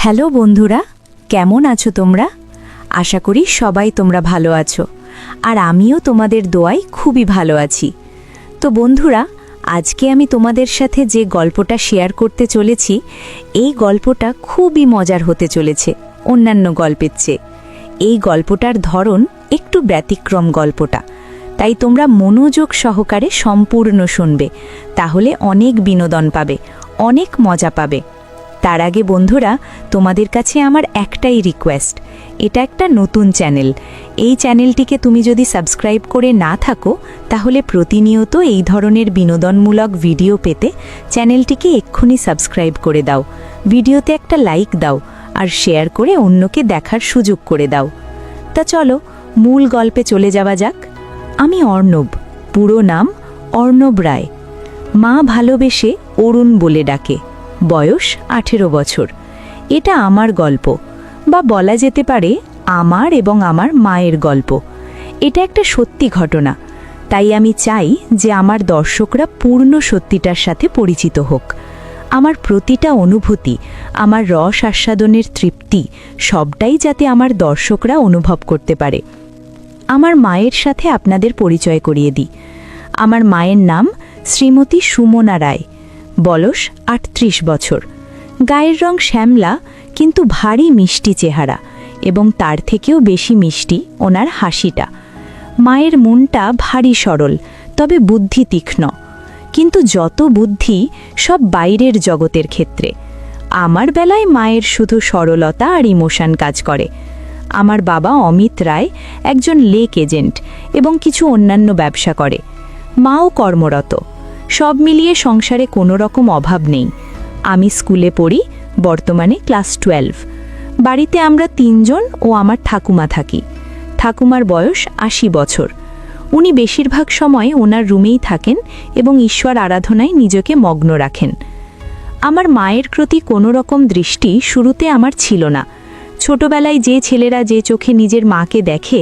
Hello বন্ধুরা, কেমন আছো তোমরা? আশা করি সবাই তোমরা ভালো আছো, আর আমিও তোমাদের দোয়ায় খুবই ভালো আছি। তো বন্ধুরা, আজকে আমি তোমাদের সাথে যে গল্পটা শেয়ার করতে চলেছি, এই গল্পটা খুবই মজার হতে চলেছে অন্যান্য গল্পের চেয়ে। এই গল্পটার ধরন একটু ব্যতিক্রম গল্পটা, তাই তোমরা মনোযোগ সহকারে সম্পূর্ণ শুনবে, তাহলে অনেক বিনোদন পাবে, অনেক মজা পাবে। তার আগে বন্ধুরা, তোমাদের কাছে আমার একটাই রিকোয়েস্ট, এটা একটা নতুন চ্যানেল। এই চ্যানেলটিকে তুমি যদি সাবস্ক্রাইব করে না থাকো, তাহলে প্রতিনিয়ত এই ধরনের বিনোদনমূলক ভিডিও পেতে চ্যানেলটিকে এক্ষুনি সাবস্ক্রাইব করে দাও, ভিডিওতে একটা লাইক দাও, আর শেয়ার করে অন্যকে দেখার সুযোগ করে দাও। তা চলো মূল গল্পে চলে যাওয়া যাক। আমি অর্ণব, পুরো নাম অর্ণব রায়। মা ভালোবেসে অরুণ বলে ডাকে। বয়স 18 বছর। এটা আমার গল্প, বা বলা যেতে পারে আমার এবং আমার মায়ের গল্প। এটা একটা সত্যি ঘটনা, তাই আমি চাই যে আমার দর্শকরা পূর্ণ সত্যিটার সাথে পরিচিত হোক। আমার প্রতিটা অনুভূতি, আমার রস আস্বাদনের তৃপ্তি, সবটাই যাতে আমার দর্শকরা অনুভব করতে পারে। আমার মায়ের সাথে আপনাদের পরিচয় করিয়ে দিই। আমার মায়ের নাম শ্রীমতী সুমনা রায়। বয়স 38 বছর। গায়ের রং শ্যামলা, কিন্তু ভারী মিষ্টি চেহারা, এবং তার থেকেও বেশি মিষ্টি ওনার হাসিটা। মায়ের মনটা ভারী সরল, তবে বুদ্ধি তীক্ষ্ণ। কিন্তু যত বুদ্ধি সব বাইরের জগতের ক্ষেত্রে। আমার বেলায় মায়ের শুধু সরলতা আর ইমোশন কাজ করে। আমার বাবা অমিত রায় একজন লেক এজেন্ট এবং কিছু অন্যান্য ব্যবসা করে। মাও কর্মরত। সব মিলিয়ে সংসারে কোনো রকম অভাব নেই। আমি স্কুলে পড়ি, বর্তমানে ক্লাস 12। বাড়িতে আমরা 3 জন ও আমার ঠাকুমা থাকি। ঠাকুমার বয়স 80 বছর। উনি বেশিরভাগ সময় ওনার রুমেই থাকেন এবং ঈশ্বর আরাধনায় নিজেকে মগ্ন রাখেন। আমার মায়ের প্রতি কোনো রকম দৃষ্টি শুরুতে আমার ছিল না। ছোটবেলায় যে ছেলেরা যে চোখে নিজের মাকে দেখে,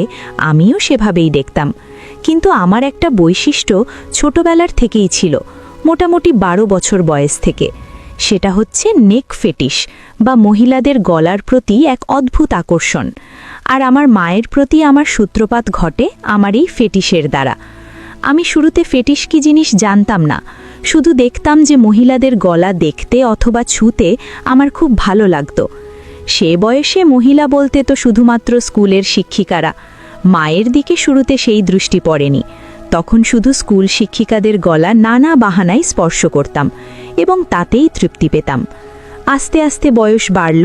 আমিও সেভাবেই দেখতাম। কিন্তু আমার একটা বৈশিষ্ট্য ছোটবেলার থেকেই ছিল, মোটামুটি 12 বছর বয়স থেকে। সেটা হচ্ছে নেক ফেটিশ, বা মহিলাদের গলার প্রতি এক অদ্ভুত আকর্ষণ। আর আমার মায়ের প্রতি আমার সূত্রপাত ঘটে আমার এই ফেটিশের দ্বারা। আমি শুরুতে ফেটিশ কি জিনিস জানতাম না, শুধু দেখতাম যে মহিলাদের গলা দেখতে অথবা ছুঁতে আমার খুব ভালো লাগতো। সে বয়সে মহিলা বলতে তো শুধুমাত্র স্কুলের শিক্ষিকারা। মায়ের দিকে শুরুতে সেই দৃষ্টি পড়েনি। তখন শুধু স্কুল শিক্ষিকাদের গলা নানা বাহানায় স্পর্শ করতাম এবং তাতেই তৃপ্তি পেতাম। আস্তে আস্তে বয়স বাড়ল,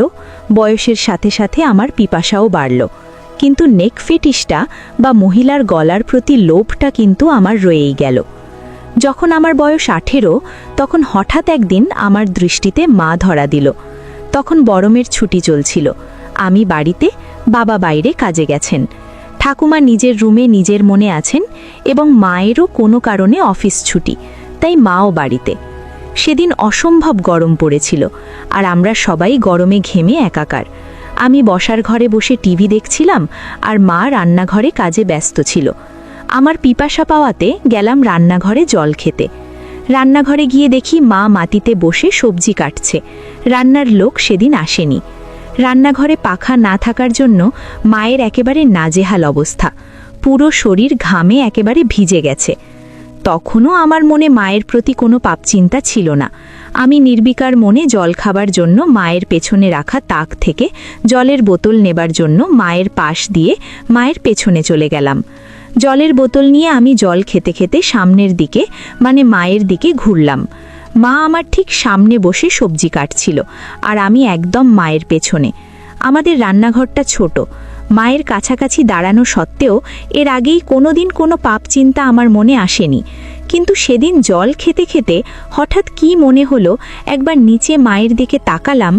বয়সের সাথে সাথে আমার পিপাসাও বাড়ল। কিন্তু নেক ফেটিশটা বা মহিলার গলার প্রতি লোভটা কিন্তু আমার রয়েই গেল। যখন আমার বয়স 18, তখন হঠাৎ একদিন আমার দৃষ্টিতে মা ধরা দিল। তখন গরমের ছুটি চলছিল। আমি বাড়িতে, বাবা বাইরে কাজে গেছেন। ঠাকুমা নিজের রুমে নিজের মনে আছেন এবং মায়েরও কোনো কারণে অফিস ছুটি, তাই মাও বাড়িতে। সেদিন অসম্ভব গরম পড়েছিল, আর আমরা সবাই গরমে ঘেমে একাকার। আমি বসার ঘরে বসে টিভি দেখছিলাম, আর মা রান্নাঘরে কাজে ব্যস্ত ছিল। আমার পিপাসা পাওয়াতে গেলাম রান্নাঘরে জল খেতে। রান্নাঘরে গিয়ে দেখি মা মাটিতে বসে সবজি কাটছে। রান্নার লোক সেদিন আসেনি। রান্নাঘরে পাখা না থাকার জন্য মায়ের একেবারে নাজেহাল অবস্থা, পুরো শরীর ঘামে একেবারে ভিজে গেছে। তখনও আমার মনে মায়ের প্রতি কোনো পাপচিন্তা ছিল না। আমি নির্বিকার মনে জল খাবার জন্য মায়ের পেছনে রাখা তাক থেকে জলের বোতল নেবার জন্য মায়ের পাশ দিয়ে মায়ের পেছনে চলে গেলাম। জলের বোতল নিয়ে আমি জল খেতে খেতে সামনের দিকে, মানে মায়ের দিকে ঘুরলাম। মা আমার ঠিক সামনে বসে সবজি কাটছিল, আর আমি একদম মায়ের পেছনে। আমাদের রান্নাঘরটা ছোট। মায়ের কাছাকাছি দাঁড়ানো সত্ত্বেও এর আগেই কোনোদিন কোনো পাপ চিন্তা আমার মনে আসেনি। কিন্তু সেদিন জল খেতে খেতে হঠাৎ কি মনে হলো, একবার নিচে মায়ের দিকে তাকালাম।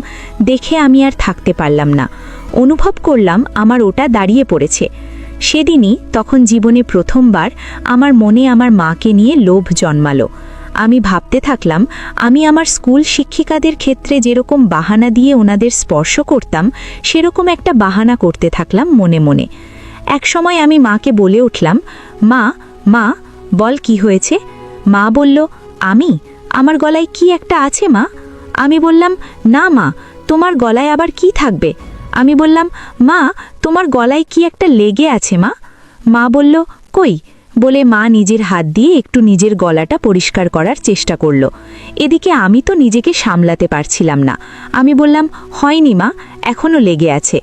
দেখে আমি আর থাকতে পারলাম না। অনুভব করলাম আমার ওটা দাঁড়িয়ে পড়েছে। সেদিনই, তখন জীবনে প্রথমবার আমার মনে আমার মাকে নিয়ে লোভ জন্মালো। আমি ভাবতে থাকলাম, আমি আমার স্কুল শিক্ষিকাদের ক্ষেত্রে যেরকম বাহানা দিয়ে ওনাদের স্পর্শ করতাম, সেরকম একটা বাহানা করতে থাকলাম মনে মনে। একসময় আমি মাকে বলে উঠলাম, মা মা বল কি হয়েছে? মা বলল, আমার গলায় কি একটা আছে মা। আমি বললাম, না মা, তোমার গলায় আবার কি থাকবে? আমি বললাম, মা তোমার গলায় কি একটা লেগে আছে মা? মা বলল, কই? বলে মা নিজের হাত দিয়ে একটু নিজের গলাটা পরিষ্কার করার চেষ্টা করল। এদিকে আমি তো নিজেকে সামলাতে পারছিলাম না। আমি বললাম, হয়নি মা, এখনও লেগে আছে।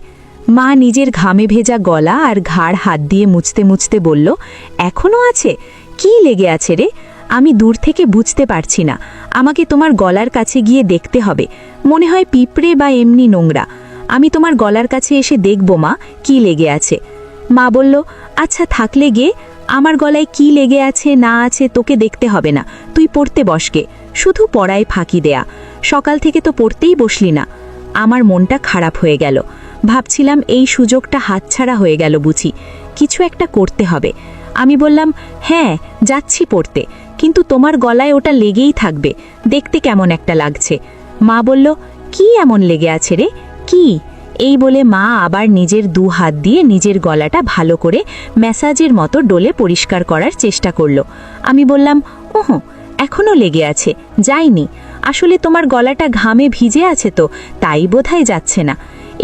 মা নিজের ঘামে ভেজা গলা আর ঘাড় হাত দিয়ে মুছতে মুছতে বলল, এখনও আছে? কি লেগে আছে রে? আমি দূর থেকে বুঝতে পারছি না, আমাকে তোমার গলার কাছে গিয়ে দেখতে হবে, মনে হয় পিঁপড়ে বা এমনি নোংরা। আমি তোমার গলার কাছে এসে দেখব মা কি লেগে আছে। মা বলল, আচ্ছা থাকলে গে, আমার গলায় কি লেগে আছে না আছে তোকে দেখতে হবে না, তুই পড়তে বসকে, শুধু পড়ায় ফাঁকি দেয়া, সকাল থেকে তো পড়তেই বসলি না। আমার মনটা খারাপ হয়ে গেল, ভাবছিলাম এই সুযোগটা হাতছাড়া হয়ে গেল বুঝি, কিছু একটা করতে হবে। আমি বললাম, হ্যাঁ যাচ্ছি পড়তে, কিন্তু তোমার গলায় ওটা লেগেই থাকবে, দেখতে কেমন একটা লাগছে। মা বলল, কি এমন লেগে আছে রে, কি? এই বলে মা আবার নিজের 2 হাত দিয়ে নিজের গলাটা ভালো করে ম্যাসাজের মতো ডলে পরিষ্কার করার চেষ্টা করল। আমি বললাম, ওহো, এখনও লেগে আছে, যায়নি, আসলে তোমার গলাটা ঘামে ভিজে আছে তো, তাই বোধহয় যাচ্ছে না।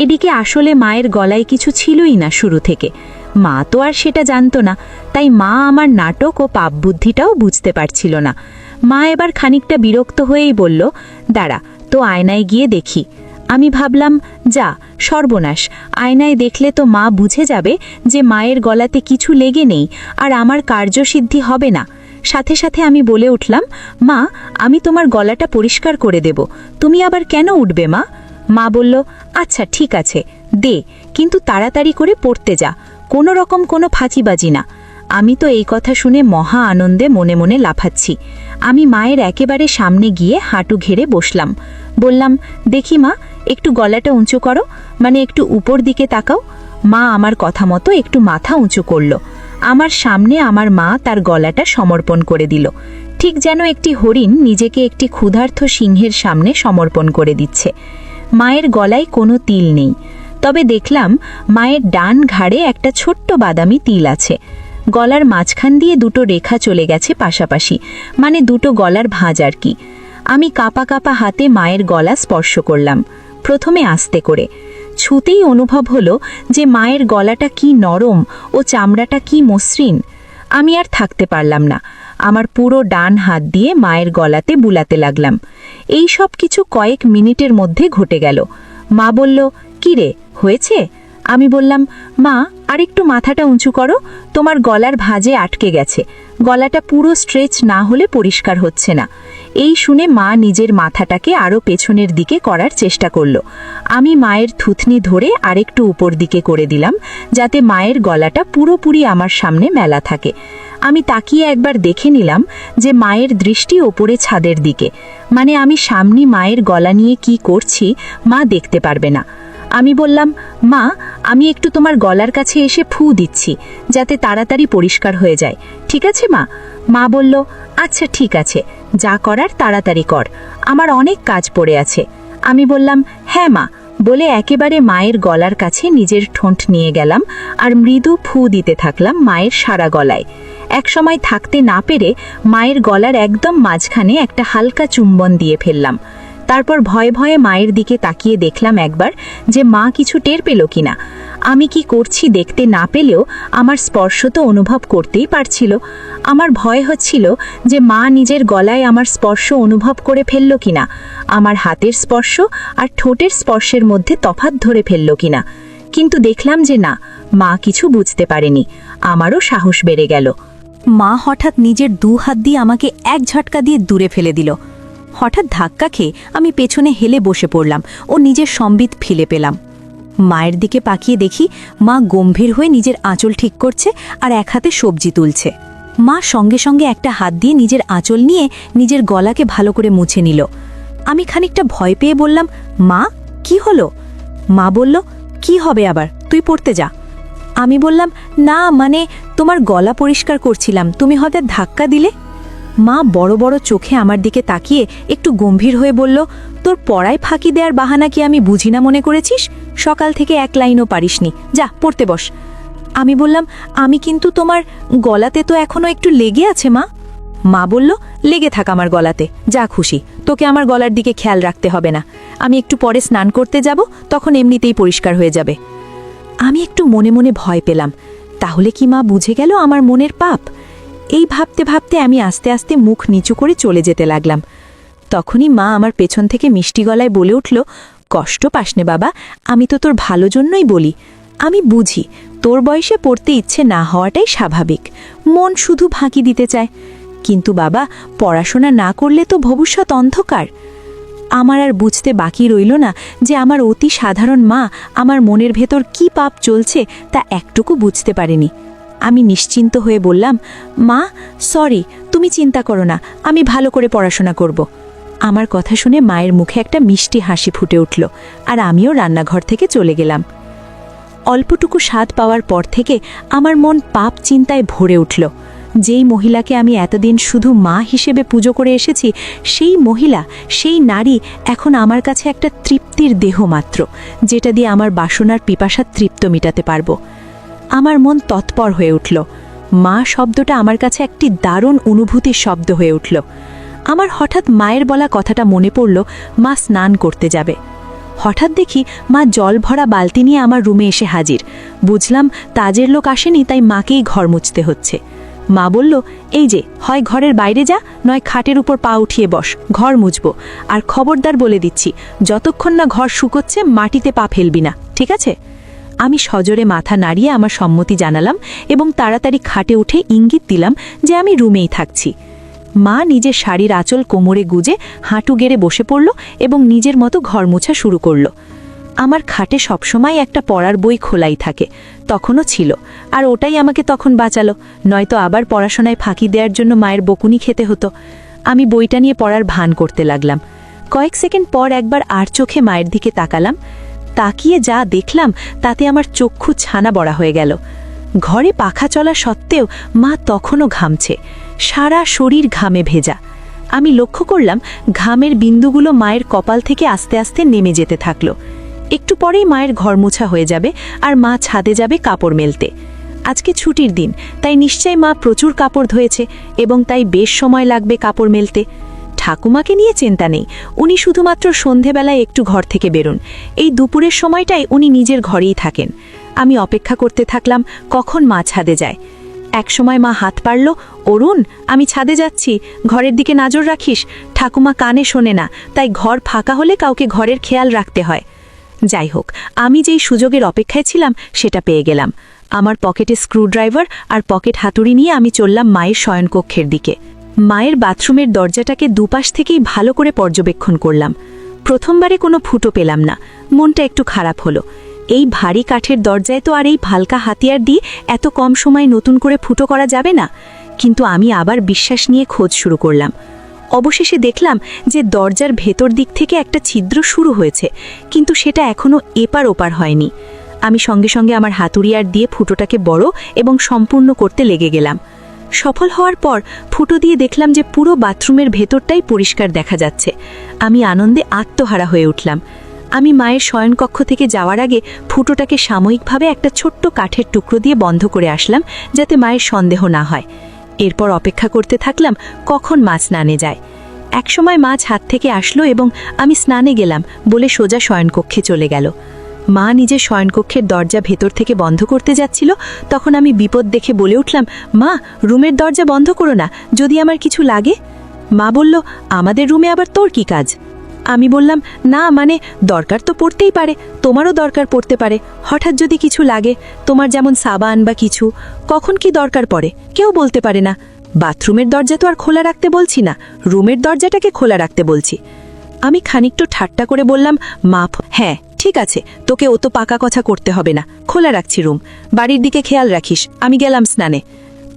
এদিকে আসলে মায়ের গলায় কিছু ছিলই না শুরু থেকে, মা তো আর সেটা জানতো না, তাই মা আমার নাটক ও পাপ বুদ্ধিটাও বুঝতে পারছিল না। মা এবার খানিকটা বিরক্ত হয়েই বলল, দাঁড়া তো আয়নায় গিয়ে দেখি। আমি ভাবলাম, যা সর্বনাশ, আয়নায় দেখলে তো মা বুঝে যাবে যে মায়ের গলাতে কিছু লেগে নেই আর আমার কার্যসিদ্ধি হবে না। সাথে সাথে আমি বলে উঠলাম, মা আমি তোমার গলাটা পরিষ্কার করে দেব, তুমি আবার কেন উঠবে মা? মা বলল, আচ্ছা ঠিক আছে দে, কিন্তু তাড়াতাড়ি করে পড়তে যা, কোনো রকম কোনো ফাঁকিবাজি না। আমি তো এই কথা শুনে মহা আনন্দে মনে মনে লাফাচ্ছি। আমি মায়ের একেবারে সামনে গিয়ে হাঁটু ঘেরে বসলাম। বললাম, দেখি মা, একটু গলাটা উঁচু করো, মানে একটু উপর দিকে তাকাও। মা আমার কথা মতো একটু মাথা উঁচু করল। আমার সামনে আমার মা তার গলাটা সমর্পণ করে দিল, ঠিক যেন একটি হরিণ নিজেকে একটি ক্ষুধার্ত সিংহের সামনে সমর্পণ করে দিচ্ছে। মায়ের গলায় কোনো তিল নেই, তবে দেখলাম মায়ের ডান ঘাড়ে একটা ছোট্ট বাদামি তিল আছে। গলার মাঝখান দিয়ে 2টো রেখা চলে গেছে পাশাপাশি, মানে 2টো গলার ভাঁজ আর কি। আমি কাঁপা কাঁপা হাতে মায়ের গলা স্পর্শ করলাম, প্রথমে আস্তে করে। ছুতেই অনুভব হলো যে মায়ের গলাটা কি নরম ও চামড়াটা কি মসৃণ। আমি আর থাকতে পারলাম না, আমার পুরো ডান হাত দিয়ে মায়ের গলাতে বুলাতে লাগলাম। এই সব কিছু কয়েক মিনিটের মধ্যে ঘটে গেল। মা বলল, কি রে, হয়েছে? আমি বললাম, মা আরেকটু মাথাটা উঁচু করো, তোমার গলার ভাঁজে আটকে গেছে, গলাটা পুরো স্ট্রেচ না হলে পরিষ্কার হচ্ছে না। এই শুনে মা নিজের মাথাটাকে আরও পেছনের দিকে করার চেষ্টা করল। আমি মায়ের থুতনি ধরে আরেকটু উপর দিকে করে দিলাম, যাতে মায়ের গলাটা পুরোপুরি আমার সামনে মেলা থাকে। আমি তাকিয়ে একবার দেখে নিলাম যে মায়ের দৃষ্টি ওপরে ছাদের দিকে, মানে আমি সামনে মায়ের গলা নিয়ে কি করছি মা দেখতে পারবে না। আমি বললাম, মা আমি একটু তোমার গলার কাছে এসে ফু দিচ্ছি, যাতে তাড়াতাড়ি পরিষ্কার হয়ে যায়, ঠিক আছে মা? মা বলল, আচ্ছা ঠিক আছে, যা করার তাড়াতাড়ি কর, আমার অনেক কাজ পড়ে আছে। আমি বললাম, হ্যাঁ মা, বলে একেবারে মায়ের গলার কাছে নিজের ঠোঁট নিয়ে গেলাম আর মৃদু ফু দিতে থাকলাম মায়ের সারা গলায়। একসময় থাকতে না পেরে মায়ের গলার একদম মাঝখানে একটা হালকা চুম্বন দিয়ে ফেললাম। তারপর ভয়ে ভয়ে মায়ের দিকে তাকিয়ে দেখলাম একবার যে মা কিছু টের পেল কিনা। আমি কি করছি দেখতে না পেলেও আমার স্পর্শ তো অনুভব করতেই পারছিল। আমার ভয় হচ্ছিল যে মা নিজের গলায় আমার স্পর্শ অনুভব করে ফেলল কিনা, আমার হাতের স্পর্শ আর ঠোঁটের স্পর্শের মধ্যে তফাৎ ধরে ফেলল কিনা। কিন্তু দেখলাম যে না, মা কিছু বুঝতে পারেনি। আমারও সাহস বেড়ে গেল। মা হঠাৎ নিজের 2 হাত দিয়ে আমাকে এক ঝটকা দিয়ে দূরে ফেলে দিল। হঠাৎ ধাক্কা খেয়ে আমি পেছনে হেলে বসে পড়লাম ও নিজের সম্বিত ফেলে পেলাম। মায়ের দিকে পাকিয়ে দেখি মা গম্ভীর হয়ে নিজের আঁচল ঠিক করছে আর এক হাতে সবজি তুলছে। মা সঙ্গে সঙ্গে একটা হাত দিয়ে নিজের আঁচল নিয়ে নিজের গলাকে ভালো করে মুছে নিল। আমি খানিকটা ভয় পেয়ে বললাম, মা কি হলো? মা বলল, কি হবে আবার, তুই পড়তে যা। আমি বললাম, না মানে তোমার গলা পরিষ্কার করছিলাম, তুমি হয়তো ধাক্কা দিলে। মা বড় বড় চোখে আমার দিকে তাকিয়ে একটু গম্ভীর হয়ে বলল, তোর পড়ায় ফাঁকি দেওয়ার বাহানা কি আমি বুঝি না মনে করেছিস? সকাল থেকে এক লাইনও পারিসনি, যা পড়তে বস। আমি বললাম, আমি কিন্তু তোমার গলাতে তো এখনো একটু লেগে আছে মা। মা বলল, লেগে থাক আমার গলাতে, যা খুশি, তোকে আমার গলার দিকে খেয়াল রাখতে হবে না। আমি একটু পরে স্নান করতে যাব, তখন এমনিতেই পরিষ্কার হয়ে যাবে। আমি একটু মনে মনে ভয় পেলাম, তাহলে কি মা বুঝে গেল আমার মনের পাপ? এই ভাবতে ভাবতে আমি আস্তে আস্তে মুখ নিচু করে চলে যেতে লাগলাম। তখনই মা আমার পেছন থেকে মিষ্টি গলায় বলে উঠল, কষ্ট পাসনে বাবা, আমি তো তোর ভালো জন্যই বলি। আমি বুঝি তোর বয়সে পড়তে ইচ্ছে না হওয়াটাই স্বাভাবিক, মন শুধু ফাঁকি দিতে চায়। কিন্তু বাবা, পড়াশোনা না করলে তো ভবিষ্যৎ অন্ধকার। আমার আর বুঝতে বাকি রইল না যে আমার অতি সাধারণ মা আমার মনের ভেতর কি পাপ চলছে তা একটুকু বুঝতে পারেনি। আমি নিশ্চিন্ত হয়ে বললাম, মা সরি, তুমি চিন্তা করো না, আমি ভালো করে পড়াশোনা করব। আমার কথা শুনে মায়ের মুখে একটা মিষ্টি হাসি ফুটে উঠল, আর আমিও রান্নাঘর থেকে চলে গেলাম। অল্পটুকু স্বাদ পাওয়ার পর থেকে আমার মন পাপ চিন্তায় ভরে উঠল। যেই মহিলাকে আমি এতদিন শুধু মা হিসেবে পুজো করে এসেছি, সেই মহিলা, সেই নারী এখন আমার কাছে একটা তৃপ্তির দেহ মাত্র, যেটা দিয়ে আমার বাসনার পিপাসা তৃপ্ত মিটাতে পারব। আমার মন তৎপর হয়ে উঠল। মা শব্দটা আমার কাছে একটি দারুণ অনুভূতির শব্দ হয়ে উঠল। আমার হঠাৎ মায়ের বলা কথাটা মনে পড়ল, মা স্নান করতে যাবে। হঠাৎ দেখি মা জল ভরা বালতি নিয়ে আমার রুমে এসে হাজির। বুঝলাম তাজের লোক আসেনি, তাই মাকেই ঘর মুছতে হচ্ছে। মা বলল, এই যে, হয় ঘরের বাইরে যা, নয় খাটের উপর পা উঠিয়ে বস, ঘর মুছবো। আর খবরদার বলে দিচ্ছি, যতক্ষণ না ঘর শুকোচ্ছে মাটিতে পা ফেলবি না, ঠিক আছে? আমি সজোরে মাথা নাড়িয়ে আমার সম্মতি জানালাম এবং তাড়াতাড়ি খাটে উঠে ইঙ্গিত দিলাম যে আমি রুমেই থাকছি। মা নিজের শাড়ির আঁচল কোমরে গুজে হাঁটু গেড়ে বসে পড়ল এবং নিজের মতো ঘর মোছা শুরু করল। আমার খাটে সবসময় একটা পড়ার বই খোলাই থাকে, তখনও ছিল, আর ওটাই আমাকে তখন বাঁচালো, নয়তো আবার পড়াশোনায় ফাঁকি দেওয়ার জন্য মায়ের বকুনি খেতে হতো। আমি বইটা নিয়ে পড়ার ভান করতে লাগলাম। কয়েক সেকেন্ড পর একবার আর চোখে মায়ের দিকে তাকালাম। তাকিয়ে যা দেখলাম তাতে আমার চক্ষু ছানা বড়া হয়ে গেল। ঘরে পাখা চলা সত্ত্বেও মা তখনও ঘামছে, সারা শরীর ঘামে ভেজা। আমি লক্ষ্য করলাম ঘামের বিন্দুগুলো মায়ের কপাল থেকে আস্তে আস্তে নেমে যেতে থাকলো। একটু পরেই মায়ের ঘর মোছা হয়ে যাবে আর মা ছাদে যাবে কাপড় মেলতে। আজকে ছুটির দিন, তাই নিশ্চয়ই মা প্রচুর কাপড় ধুয়েছে এবং তাই বেশ সময় লাগবে কাপড় মেলতে। ঠাকুমাকে নিয়ে চিন্তা নেই, উনি শুধুমাত্র সন্ধেবেলায় একটু ঘর থেকে বেরোন। এই দুপুরের সময়টাই উনি নিজের ঘরেই থাকেন। আমি অপেক্ষা করতে থাকলাম কখন মা ছাদে যায়। একসময় মা হাত পারল, অরুণ, আমি ছাদে যাচ্ছি, ঘরের দিকে নজর রাখিস। ঠাকুমা কানে শোনে না, তাই ঘর ফাঁকা হলে কাউকে ঘরের খেয়াল রাখতে হয়। যাই হোক, আমি যেই সুযোগের অপেক্ষায় ছিলাম সেটা পেয়ে গেলাম। আমার পকেটে স্ক্রুড্রাইভার আর পকেট হাতুড়ি নিয়ে আমি চললাম মায়ের শয়নকক্ষের দিকে। মায়ের বাথরুমের দরজাটাকে দুপাশ থেকেই ভালো করে পর্যবেক্ষণ করলাম। প্রথমবারে কোনো ফুটো পেলাম না, মনটা একটু খারাপ হলো। এই ভারী কাঠের দরজায় তো আর এই হালকা হাতিয়ার দিয়ে এত কম সময়ে নতুন করে ফুটো করা যাবে না। কিন্তু আমি আবার বিশ্বাস নিয়ে খোঁজ শুরু করলাম। অবশেষে দেখলাম যে দরজার ভেতর দিক থেকে একটা ছিদ্র শুরু হয়েছে, কিন্তু সেটা এখনো এপার ওপার হয়নি। আমি সঙ্গে সঙ্গে আমার হাতুড়িয়ার দিয়ে ফুটোটাকে বড় এবং সম্পূর্ণ করতে লেগে গেলাম। সফল হওয়ার পর ফুটো দিয়ে দেখলাম যে পুরো বাথরুমের ভেতরটাই পরিষ্কার দেখা যাচ্ছে। আমি আনন্দে আত্মহারা হয়ে উঠলাম। আমি মায়ের শয়নকক্ষ থেকে যাওয়ার আগে ফুটোটাকে সাময়িকভাবে একটা ছোট্ট কাঠের টুকরো দিয়ে বন্ধ করে আসলাম, যাতে মায়ের সন্দেহ না হয়। এরপর অপেক্ষা করতে থাকলাম কখন মা স্নানে যায়। একসময় মা ছাদ থেকে আসলো এবং আমি স্নানে গেলাম বলে সোজা শয়নকক্ষে চলে গেল। মা নিজের শয়নকক্ষের দরজা ভেতর থেকে বন্ধ করতে যাচ্ছিল, তখন আমি বিপদ দেখে বলে উঠলাম, মা, রুমের দরজা বন্ধ করো না, যদি আমার কিছু লাগে। মা বলল, আমাদের রুমে আবার তোর কি কাজ? আমি বললাম, না মানে দরকার তো পড়তেই পারে, তোমারও দরকার পড়তে পারে, হঠাৎ যদি কিছু লাগে, তোমার যেমন সাবান বা কিছু, কখন কি দরকার পড়ে কেউ বলতে পারে না। বাথরুমের দরজা তো আর খোলা রাখতে বলছি না, রুমের দরজাটাকে খোলা রাখতে বলছি। আমি খানিকটু ঠাট্টা করে বললাম, মাপ, হ্যাঁ ঠিক আছে, তোকে অত পাকা কথা করতে হবে না, খোলা রাখছি রুম, বাড়ির দিকে খেয়াল রাখিস, আমি গেলাম স্নানে।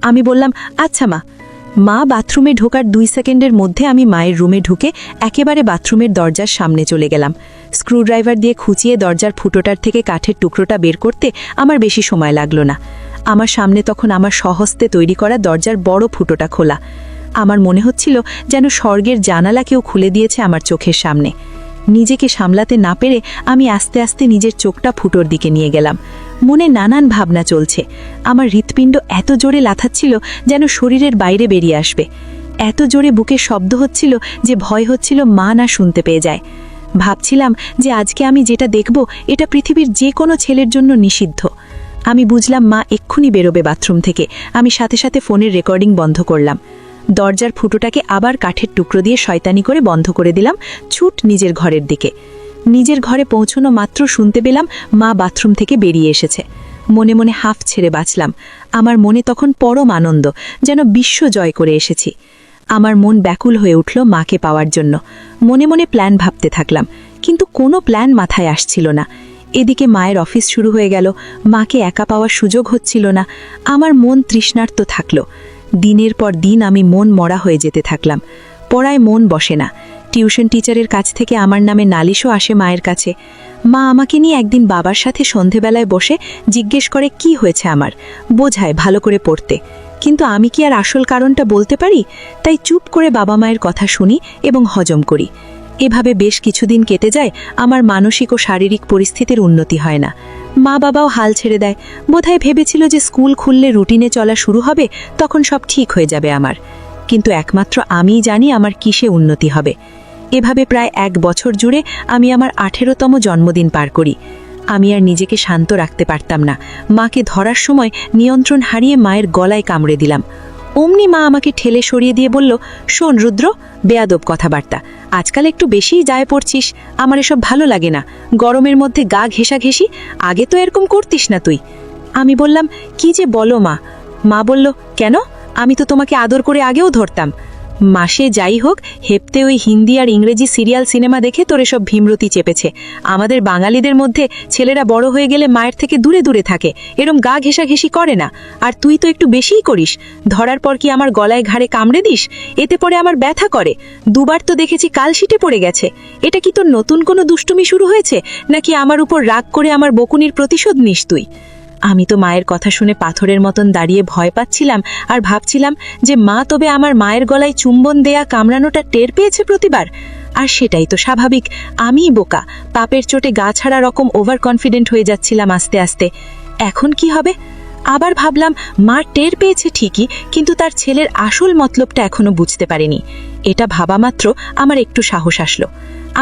আমি বললাম, আচ্ছা মা। মা বাথরুমে ঢোকার 2 সেকেন্ডের মধ্যে আমি মায়ের রুমে ঢুকে একেবারে বাথরুমের দরজার সামনে চলে গেলাম। স্ক্রুড্রাইভার দিয়ে খুঁচিয়ে দরজার ফুটোটার থেকে কাঠের টুকরোটা বের করতে আমার বেশি সময় লাগলো না। আমার সামনে তখন আমার স্বহস্তে তৈরি করা দরজার বড় ফুটোটা খোলা। আমার মনে হচ্ছিল যেন স্বর্গের জানালা কেউ খুলে দিয়েছে আমার চোখের সামনে। নিজেকে সামলাতে না পেরে আমি আস্তে আস্তে নিজের চোখটা ফুটোর দিকে নিয়ে গেলাম। মনে নানান ভাবনা চলছে। আমার হৃৎপিণ্ড এত জোরে লাথাচ্ছিল যেন শরীরের বাইরে বেরিয়ে আসবে। এত জোরে বুকে শব্দ হচ্ছিল যে ভয় হচ্ছিল মা না শুনতে পেয়ে যায়। ভাবছিলাম যে আজকে আমি যেটা দেখব এটা পৃথিবীর যে কোনো ছেলের জন্য নিষিদ্ধ। আমি বুঝলাম মা এক্ষুনি বেরোবে বাথরুম থেকে। আমি সাথে সাথে ফোনের রেকর্ডিং বন্ধ করলাম। দরজার ফুটোটাকে আবার কাঠের টুকরো দিয়ে শয়তানি করে বন্ধ করে দিলাম, ছুট নিজের ঘরের দিকে। নিজের ঘরে পৌঁছানো মাত্র শুনতে পেলাম মা বাথরুম থেকে বেরিয়ে এসেছে। মনে মনে হাফ ছেড়ে বাঁচলাম। আমার মনে তখন পরম আনন্দ, যেন বিশ্ব জয় করে এসেছি। আমার মন ব্যাকুল হয়ে উঠল মাকে পাওয়ার জন্য। মনে মনে প্ল্যান ভাবতে থাকলাম, কিন্তু কোনো প্ল্যান মাথায় আসছিল না। এদিকে মায়ের অফিস শুরু হয়ে গেল, মাকে একা পাওয়ার সুযোগ হচ্ছিল না। আমার মন তৃষ্ণার্ত থাকল। দিনের পর দিন আমি মন মরা হয়ে যেতে থাকলাম। পড়ায় মন বসে না। টিউশন টিচারের কাছ থেকে আমার নামে নালিশও আসে মায়ের কাছে। মা আমাকে নিয়ে একদিন বাবার সাথে সন্ধেবেলায় বসে জিজ্ঞেস করে কি হয়েছে আমার, বোঝায় ভালো করে পড়তে। কিন্তু আমি কি আর আসল কারণটা বলতে পারি? তাই চুপ করে বাবা মায়ের কথা শুনি এবং হজম করি। এভাবে বেশ কিছুদিন কেটে যায়। আমার মানসিক ও শারীরিক পরিস্থিতির উন্নতি হয় না। মা বাবাও হাল ছেড়ে দেয়। বোধহয় ভেবেছিল যে স্কুল খুললে রুটিনে চলা শুরু হবে, তখন সব ঠিক হয়ে যাবে আমার। কিন্তু একমাত্র আমিই জানি আমার কিসে উন্নতি হবে। এভাবে প্রায় 1 বছর জুড়ে আমি আমার 18তম জন্মদিন পার করি। আমি আর নিজেকে শান্ত রাখতে পারতাম না। মাকে ধরার সময় নিয়ন্ত্রণ হারিয়ে মায়ের গলায় কামড়ে দিলাম। অমনি মা আমাকে ঠেলে সরিয়ে দিয়ে বলল, শোন রুদ্র, বেয়াদব কথাবার্তা। আজকাল একটু বেশিই যায় পড়ছিস, আমার এসব ভালো লাগে না। গরমের মধ্যে গা ঘেঁষাঘেঁষি, আগে তো এরকম করতিস না তুই। আমি বললাম, কি যে বলো মা। মা বলল, কেন? আমি তো তোমাকে আদর করে আগেও ধরতাম। মাসে যাই হোক, হেপতে ওই হিন্দি আর ইংরেজি সিরিয়াল সিনেমা দেখে তোর এসব ভীমরতি চেপেছে। আমাদের বাঙালিদের মধ্যে ছেলেরা বড় হয়ে গেলে মায়ের থেকে দূরে দূরে থাকে, এরম গা ঘেঁষাঘেঁষি করে না। আর তুই তো একটু বেশিই করিস। ধরার পর কি আমার গলায় ঘাড়ে কামড়ে দিস? এতে পরে আমার ব্যথা করে। 2 বার তো দেখেছি কালশিটে পড়ে গেছে। এটা কি তোর নতুন কোনো দুষ্টুমি শুরু হয়েছে, নাকি আমার উপর রাগ করে আমার বকুনির প্রতিশোধ নিস তুই? আমি তো মায়ের কথা শুনে পাথরের মতন দাঁড়িয়ে ভয় পাচ্ছিলাম আর ভাবছিলাম যে মা তবে আমার মায়ের গলায় চুম্বন দেয়া কামড়ানোটা টের পেয়েছে প্রতিবার। আর সেটাই তো স্বাভাবিক, আমিই বোকা। পাপের চোটে গা ছাড়া রকম ওভার কনফিডেন্ট হয়ে যাচ্ছিলাম আস্তে আস্তে। এখন কি হবে? আবার ভাবলাম মা টের পেয়েছে ঠিকই, কিন্তু তার ছেলের আসল মতলবটা এখনো বুঝতে পারেনি। এটা ভাবা মাত্র আমার একটু সাহস আসলো।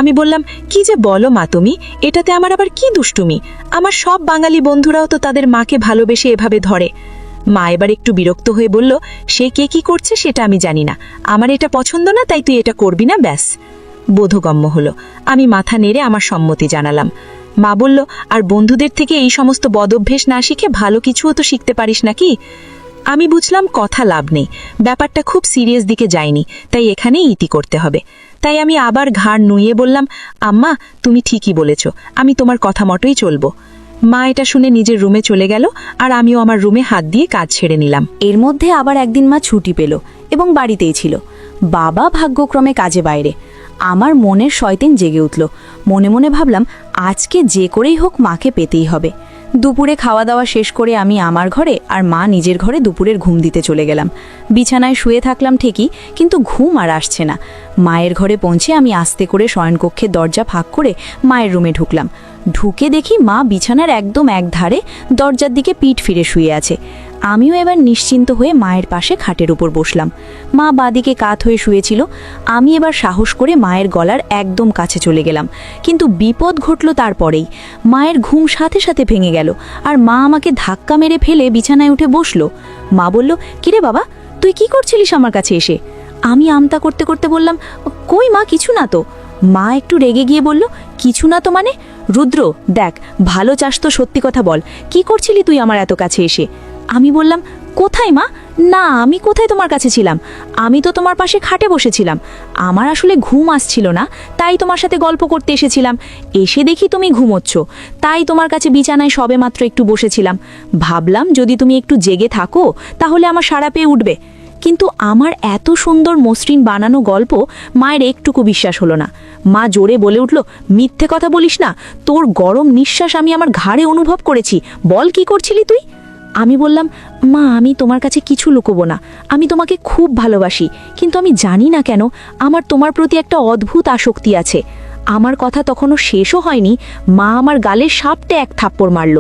আমি বললাম, কি যে বলো মা তুমি, এটাতে আমার আবার কি দুষ্টুমি? আমার সব বাঙালি বন্ধুরাও তো তাদের মাকে ভালোবেসে এভাবে ধরে। মা এবার একটু বিরক্ত হয়ে বলল, সে কে কি করছে সেটা আমি জানি না, আমার এটা পছন্দ না, তাই তুই এটা করবি না, ব্যাস। বোধগম্য হলো। আমি মাথা নেড়ে আমার সম্মতি জানালাম। মা বলল, আর বন্ধুদের থেকে এই সমস্ত বদঅভ্যেস না শিখে ভালো কিছুও তো শিখতে পারিস নাকি? আমি বুঝলাম কথা লাভ নেই, ব্যাপারটা খুব সিরিয়াস দিকে যায়নি, তাই এখানেই ইতি করতে হবে। তাই আমি আবার ঘাড় নুইয়ে বললাম, আম্মা তুমি ঠিকই বলেছ, আমি তোমার কথা মতোই চলবো। মা এটা শুনে নিজের রুমে চলে গেল, আর আমিও আমার রুমে হাত দিয়ে কাজ ছেড়ে নিলাম। এর মধ্যে আবার একদিন মা ছুটি পেল এবং বাড়িতেই ছিল। বাবা ভাগ্যক্রমে কাজে বাইরে। আমার মনের শয়তান জেগে উঠল। মনে মনে ভাবলাম, আজকে যে করেই হোক মাকে পেতেই হবে। দুপুরে খাওয়া দাওয়া শেষ করে আমি আমার ঘরে আর মা নিজের ঘরে দুপুরের ঘুম দিতে চলে গেলাম। বিছানায় শুয়ে থাকলাম ঠিকই, কিন্তু ঘুম আর আসছে না। মায়ের ঘরে পৌঁছে আমি আস্তে করে শয়নকক্ষের দরজা ফাঁক করে মায়ের রুমে ঢুকলাম। ঢুকে দেখি মা বিছানার একদম একধারে দরজার দিকে পিঠ ফিরে শুয়ে আছে। আমিও এবার নিশ্চিন্ত হয়ে মায়ের পাশে খাটের উপর বসলাম। মা বাদিকে কাত হয়ে শুয়েছিল। আমি এবার সাহস করে মায়ের গলার একদম কাছে চলে গেলাম। কিন্তু বিপদ ঘটল তারপরেই। মায়ের ঘুম সাথে সাথে ভেঙে গেল, আর মা আমাকে ধাক্কা মেরে ফেলে বিছানায় উঠে বসলো। মা বলল, কিরে বাবা, তুই কি করছিলিস আমার কাছে এসে? আমি আমতা করতে করতে বললাম, কই মা, কিছু না তো। মা একটু রেগে গিয়ে বলল, কিছু না তো মানে? রুদ্র দেখ, ভালো চাস তো সত্যি কথা বল, কি করছিলি তুই আমার এত কাছে এসে? আমি বললাম, কোথায় মা? না, আমি কোথায় তোমার কাছে ছিলাম? আমি তো তোমার পাশে খাটে বসেছিলাম। আমার আসলে ঘুম আসছিল না, তাই তোমার সাথে গল্প করতে এসেছিলাম। এসে দেখি তুমি ঘুমোচ্ছ, তাই তোমার কাছে বিছানায় সবেমাত্র একটু বসেছিলাম। ভাবলাম যদি তুমি একটু জেগে থাকো তাহলে আমার সাড়া পেয়ে উঠবে। কিন্তু আমার এত সুন্দর মসৃণ বানানো গল্প মায়ের একটুকু বিশ্বাস হলো না। মা জোরে বলে উঠল, মিথ্যে কথা বলিস না, তোর গরম নিঃশ্বাস আমি আমার ঘাড়ে অনুভব করেছি, বল কি করছিলি তুই? আমি বললাম, মা আমি তোমার কাছে কিছু লুকোবো না, আমি তোমাকে খুব ভালোবাসি, কিন্তু আমি জানি না কেন আমার তোমার প্রতি একটা অদ্ভুত আসক্তি আছে। আমার কথা তখনও শেষও হয়নি, মা আমার গালে সাপটে এক থাপ্পড় মারল।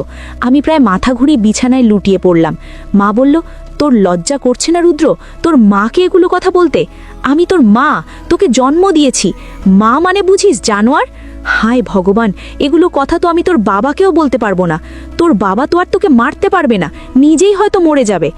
আমি প্রায় মাথা ঘুরিয়ে বিছানায় লুটিয়ে পড়লাম। মা বলল, তোর লজ্জা করছে না রুদ্র তোর মাকে এগুলো কথা বলতে? আমি তোর মা, তোকে জন্ম দিয়েছি। মা মানে বুঝিস জানোয়ার? হায় ভগবান, এগুলো কথা তো আমি তোর বাবাকেও বলতে পারবো না। তোর বাবা তো আর তোকে মারতে পারবে না, নিজেই হয়তো মরে যাবে।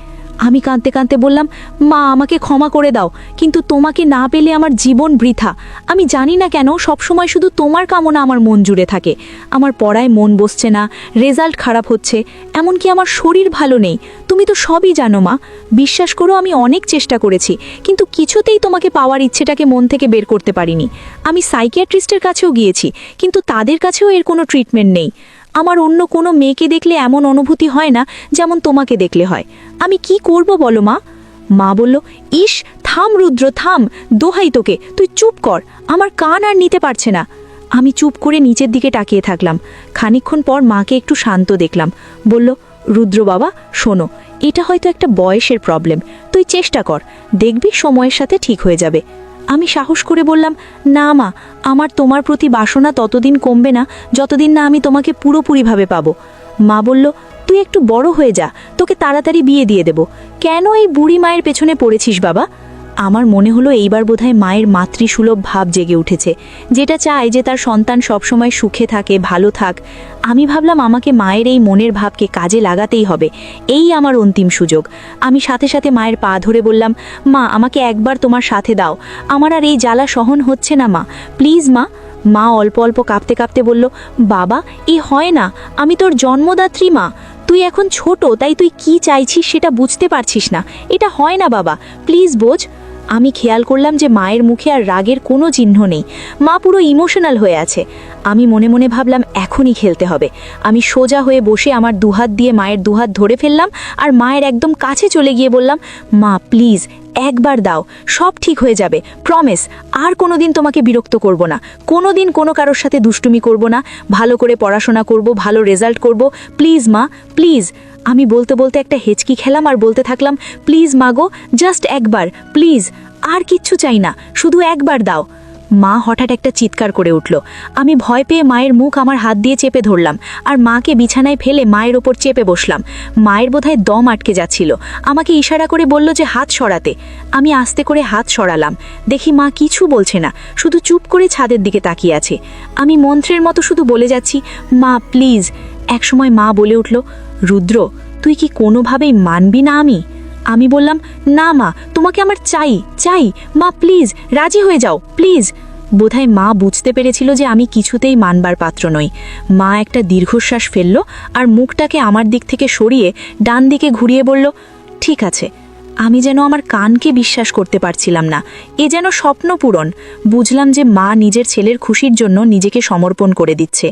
আমি কাঁদতে কাঁদতে বললাম, মা আমাকে ক্ষমা করে দাও, কিন্তু তোমাকে না পেলে আমার জীবন বৃথা। আমি জানি না কেন সবসময় শুধু তোমার কামনা আমার মন জুড়ে থাকে। আমার পড়ায় মন বসছে না, রেজাল্ট খারাপ হচ্ছে, এমনকি আমার শরীর ভালো নেই। তুমি তো সবই জানো মা। বিশ্বাস করো আমি অনেক চেষ্টা করেছি, কিন্তু কিছুতেই তোমাকে পাওয়ার ইচ্ছেটাকে মন থেকে বের করতে পারিনি। আমি সাইকিয়াট্রিস্টের কাছেও গিয়েছি, কিন্তু তাদের কাছেও এর কোনো ট্রিটমেন্ট নেই। আমার অন্য কোনো মেয়েকে দেখলে এমন অনুভূতি হয় না যেমন তোমাকে দেখলে হয়। আমি কি করব বলো মা? মা বলল, ইস থাম রুদ্র থাম, দোহাই তোকে, তুই চুপ কর, আমার কান আর নিতে পারছে না। আমি চুপ করে নিচের দিকে তাকিয়ে থাকলাম। খানিকক্ষণ পর মাকে একটু শান্ত দেখলাম। বলল, রুদ্র বাবা শোনো, এটা হয়তো একটা বয়সের প্রবলেম, তুই চেষ্টা কর, দেখবি সময়ের সাথে ঠিক হয়ে যাবে। আমি সাহস করে বললাম, না মা, আমার তোমার প্রতি বাসনা ততদিন কমবে না যতদিন না আমি তোমাকে পুরোপুরিভাবে পাবো। মা বলল, তুই একটু বড় হয়ে যা, তোকে তাড়াতাড়ি বিয়ে দিয়ে দেব। কেন এই বুড়ি মায়ের পেছনে পড়েছিস বাবা? আমার মনে হলো এইবার বোধহয় মায়ের মাতৃসুলভ ভাব জেগে উঠেছে, যেটা চায় যে তার সন্তান সবসময় সুখে থাকে, ভালো থাক। আমি ভাবলাম আমাকে মায়ের এই মনের ভাবকে কাজে লাগাতেই হবে, এই আমার অন্তিম সুযোগ। আমি সাথে সাথে মায়ের পা ধরে বললাম, মা আমাকে একবার তোমার সাথে দাও, আমার আর এই জ্বালা সহন হচ্ছে না মা, প্লিজ মা। মা অল্প অল্প কাঁপতে কাঁপতে বলল, বাবা হয় না, আমি তোর জন্মদাত্রী মা, তুই এখন ছোট, তাই তুই কি চাইছিস সেটা বুঝতে পারছিস না, এটা হয় না বাবা, প্লিজ বোঝ। আমি খেয়াল করলাম যে মায়ের মুখে আর রাগের কোনো চিহ্ন নেই, মা পুরো ইমোশনাল হয়ে আছে। আমি মনে মনে ভাবলাম এখনই খেলতে হবে। আমি সোজা হয়ে বসে আমার দুহাত দিয়ে মায়ের দুহাত ধরে ফেললাম আর মায়ের একদম কাছে চলে গিয়ে বললাম, মা প্লিজ একবার দাও, সব ঠিক হয়ে যাবে, প্রমিস। আর কোনোদিন তোমাকে বিরক্ত করব না, কোনোদিন কোনো কারোর সাথে দুষ্টুমি করব না, ভালো করে পড়াশোনা করব, ভালো রেজাল্ট করব, প্লিজ মা প্লিজ। আমি বলতে বলতে একটা হেঁচকি খেলাম আর বলতে থাকলাম, প্লিজ মাগো, জাস্ট একবার প্লিজ, আর কিচ্ছু চাই না, শুধু একবার দাও। মা হঠাৎ একটা চিৎকার করে উঠল। আমি ভয় পেয়ে মায়ের মুখ আমার হাত দিয়ে চেপে ধরলাম আর মাকে বিছানায় ফেলে মায়ের ওপর চেপে বসলাম। মায়ের বোধহয় দম আটকে যাচ্ছিল, আমাকে ইশারা করে বলল যে হাত সরাতে। আমি আস্তে করে হাত সরালাম, দেখি মা কিছু বলছে না, শুধু চুপ করে ছাদের দিকে তাকিয়ে আছে। আমি মন্ত্রের মতো শুধু বলে যাচ্ছি, মা প্লিজ। একসময় মা বলে উঠল, রুদ্র তুই কি কোনোভাবেই মানবি না? আমি বললাম, না মা, তোমাকে আমার চাই চাই, মা প্লিজ রাজি হয়ে যাও প্লিজ। বোধহয় মা বুঝতে পেরেছিল যে আমি কিছুতেই মানবার পাত্র নই। মা একটা দীর্ঘশ্বাস ফেলল আর মুখটাকে আমার দিক থেকে সরিয়ে ডান দিকে ঘুরিয়ে বলল, ঠিক আছে। আমি যেন আমার কানকে বিশ্বাস করতে পারছিলাম না, এ যেন স্বপ্ন পূরণ। বুঝলাম যে মা নিজের ছেলের খুশির জন্য নিজেকে সমর্পণ করে দিচ্ছে।